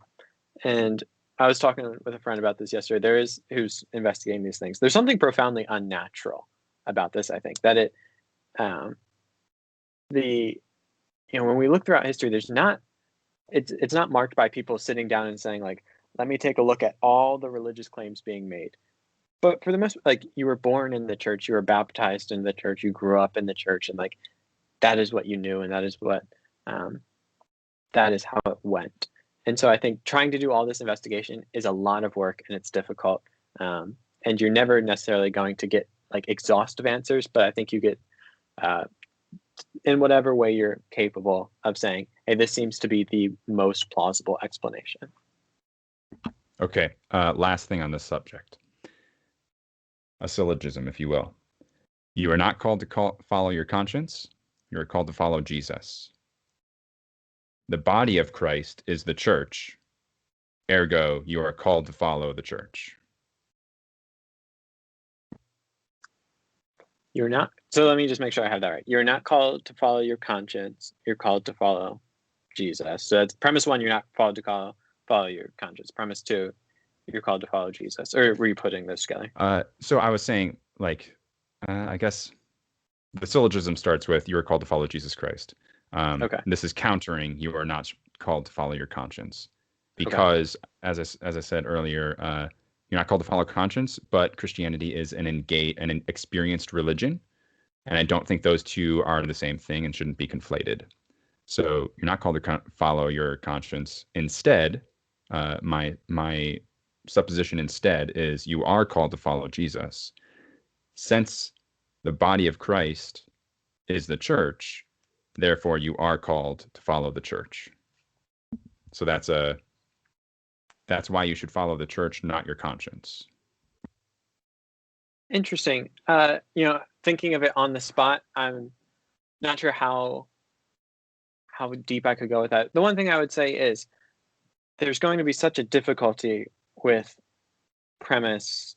And I was talking with a friend about this yesterday. Who's investigating these things. There's something profoundly unnatural about this. I think that when we look throughout history, it's not marked by people sitting down and saying like, let me take a look at all the religious claims being made. But for the most, like, you were born in the church, you were baptized in the church, you grew up in the church, and like that is what you knew, and that is how it went. And so I think trying to do all this investigation is a lot of work, and it's difficult. And you're never necessarily going to get like exhaustive answers, but I think you get in whatever way you're capable of saying, hey, this seems to be the most plausible explanation. Okay, last thing on this subject. A syllogism, if you will. You are not called to follow your conscience. You are called to follow Jesus. The body of Christ is the church. Ergo, you are called to follow the church. You're not. So let me just make sure I have that right. You're not called to follow your conscience. You're called to follow Jesus. So that's premise one. You're not called to follow your conscience. Premise two, you're called to follow Jesus. Or were you putting those together? So I was saying, like, I guess the syllogism starts with you are called to follow Jesus Christ. Okay. This is countering you are not called to follow your conscience, because as I said earlier, you're not called to follow conscience, but Christianity is an experienced religion, and I don't think those two are the same thing and shouldn't be conflated. So you're not called to follow your conscience. Instead, my supposition instead is you are called to follow Jesus. Since the body of Christ is the church, therefore you are called to follow the church. So that's why you should follow the church, not your conscience. Interesting. Thinking of it on the spot, I'm not sure how deep I could go with that. The one thing I would say is there's going to be such a difficulty with premise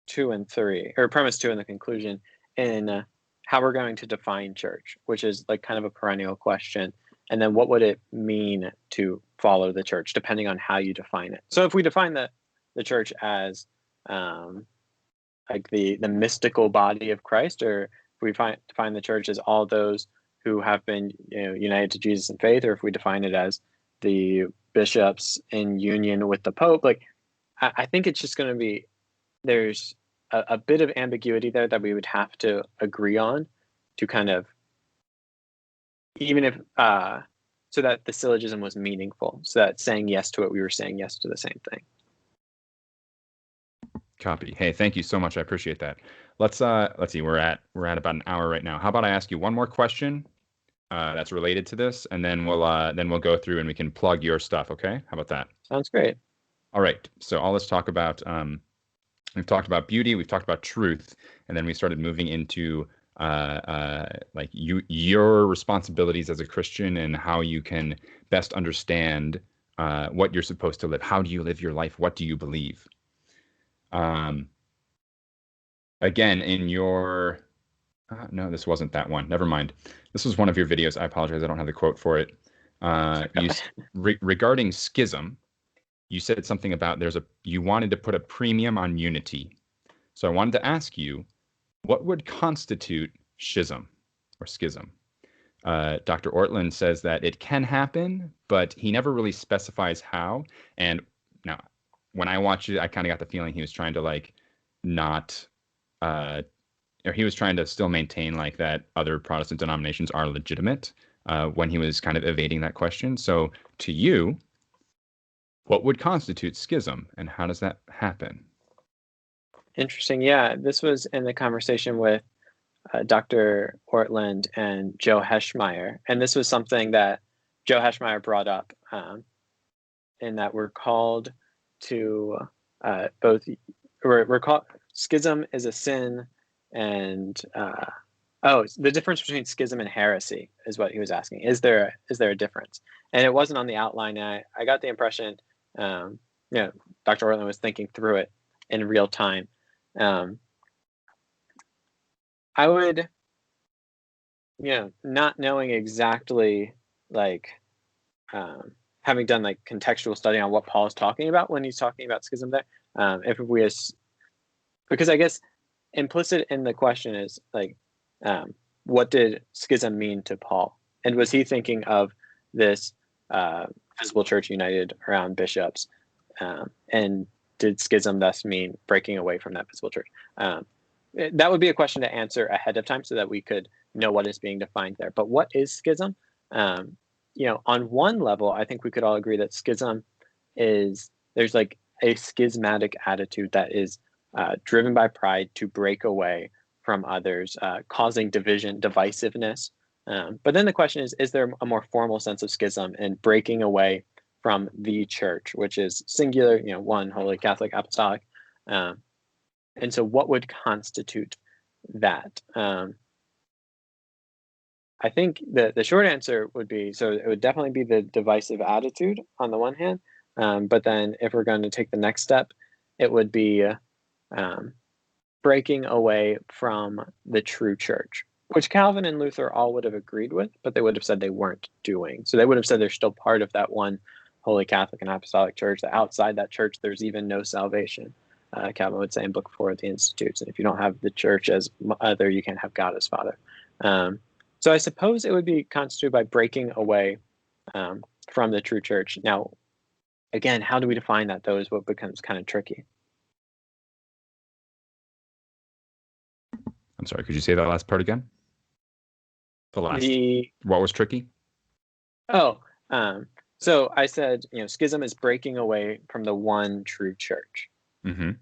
2 and 3, or premise 2 and the conclusion, in how we're going to define church, which is like kind of a perennial question. And then what would it mean to follow the church, depending on how you define it. So if we define the church as like the mystical body of Christ, or if we define the church as all those who have been united to Jesus in faith, or if we define it as the bishops in union with the Pope, like I think it's just going to be, there's a bit of ambiguity there that we would have to agree on to kind of, even if so that the syllogism was meaningful, so that saying yes to it, we were saying yes to the same thing. Copy. Hey, thank you so much. I appreciate that. Let's see. We're at about an hour right now. How about I ask you one more question that's related to this, and then we'll go through and we can plug your stuff. Okay? How about that? Sounds great. All right. So let's talk about we've talked about beauty, we've talked about truth, and then we started moving into like your responsibilities as a Christian and how you can best understand what you're supposed to live. How do you live your life? What do you believe? Again, in your no, this wasn't that one. Never mind. This was one of your videos. I apologize. I don't have the quote for it. Regarding schism, you said something about you wanted to put a premium on unity. So I wanted to ask you, what would constitute schism or schism? Dr. Ortlund says that it can happen, but he never really specifies how. And now, when I watched it, I kind of got the feeling he was trying to like not, or he was trying to still maintain like that other Protestant denominations are legitimate when he was kind of evading that question. So to you, what would constitute schism and how does that happen? Interesting. Yeah, this was in the conversation with Dr. Ortlund and Joe Heschmeyer. And this was something that Joe Heschmeyer brought up, in that we're called to we're called, schism is a sin, and the difference between schism and heresy is what he was asking. Is there a difference? And it wasn't on the outline. I got the impression, Dr. Ortlund was thinking through it in real time. I would, not knowing exactly like having done like contextual study on what Paul is talking about when he's talking about schism there, because I guess implicit in the question is like, what did schism mean to Paul? And was he thinking of this visible church united around bishops? And did schism thus mean breaking away from that visible church? That would be a question to answer ahead of time so that we could know what is being defined there. But what is schism? On one level, I think we could all agree that schism there's like a schismatic attitude that is driven by pride to break away from others, causing division, divisiveness. But then the question is there a more formal sense of schism and breaking away from the church, which is singular, one, Holy Catholic Apostolic? And so what would constitute that? I think the short answer would be, so it would definitely be the divisive attitude on the one hand. But then if we're going to take the next step, it would be breaking away from the true church, which Calvin and Luther all would have agreed with, but they would have said they weren't doing. So they would have said they're still part of that one Holy Catholic and Apostolic Church, that outside that church, there's even no salvation. Calvin would say in Book 4 of the Institutes, and if you don't have the church as mother, you can't have God as father. So I suppose it would be constituted by breaking away from the true church. Now, again, how do we define that, though, is what becomes kind of tricky. I'm sorry, could you say that last part again? What was tricky? So I said, schism is breaking away from the one true church. Mm-hmm.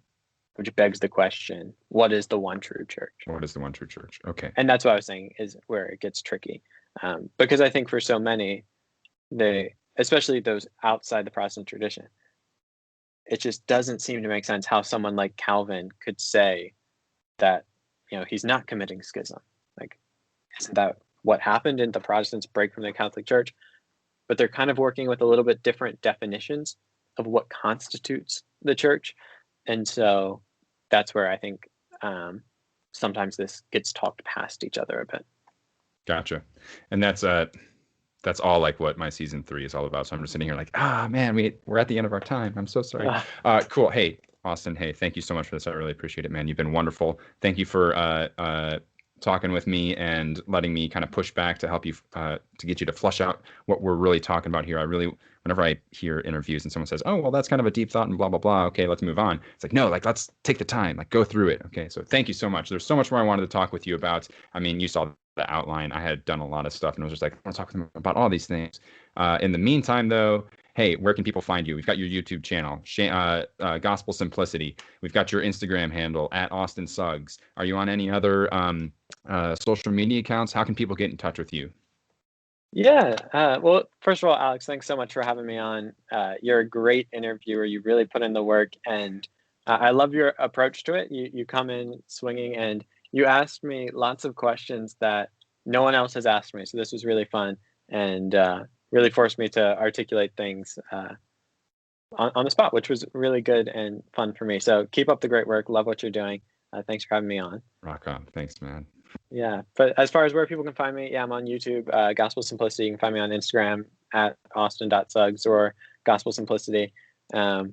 Which begs the question, what is the one true church? What is the one true church? Okay. And that's what I was saying is where it gets tricky. Because I think for so many, especially those outside the Protestant tradition, it just doesn't seem to make sense how someone like Calvin could say that, he's not committing schism. Like, isn't that what happened? Didn't the Protestants break from the Catholic Church? But they're kind of working with a little bit different definitions of what constitutes the church. And so that's where I think sometimes this gets talked past each other a bit. Gotcha. And that's all like what my season 3 is all about. So I'm just sitting here like, man, we're at the end of our time. I'm so sorry. Cool. Hey, Austin, thank you so much for this. I really appreciate it, man. You've been wonderful. Thank you for talking with me and letting me kind of push back to help you to get you to flush out what we're really talking about here. Whenever I hear interviews and someone says, oh, well, that's kind of a deep thought and blah, blah, blah. Okay, let's move on. It's like, no, like, let's take the time, like go through it. Okay. So thank you so much. There's so much more I wanted to talk with you about. I mean, you saw the outline. I had done a lot of stuff and I was just like, I want to talk with them about all these things. In the meantime, though, hey, where can people find you? We've got your YouTube channel, Gospel Simplicity. We've got your Instagram handle at Austin Suggs. Are you on any other social media accounts? How can people get in touch with you? Yeah. Well, first of all, Alex, thanks so much for having me on. You're a great interviewer. You really put in the work, and I love your approach to it. You come in swinging, and you asked me lots of questions that no one else has asked me. So this was really fun and really forced me to articulate things on the spot, which was really good and fun for me. So keep up the great work. Love what you're doing. Thanks for having me on. Rock on. Thanks, man. Yeah, but as far as where people can find me, I'm on YouTube, Gospel Simplicity. You can find me on Instagram at austin.suggs or Gospel Simplicity. I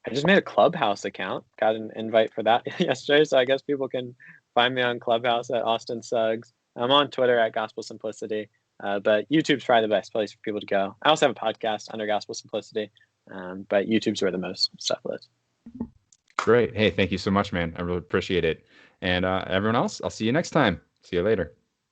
just made a Clubhouse account, got an invite for that yesterday, so I guess people can find me on Clubhouse at Austin Suggs. I'm on Twitter at Gospel Simplicity, but YouTube's probably the best place for people to go. I also have a podcast under Gospel Simplicity, but YouTube's where the most stuff is. Great. Hey, thank you so much, man. I really appreciate it. And everyone else, I'll see you next time. See you later.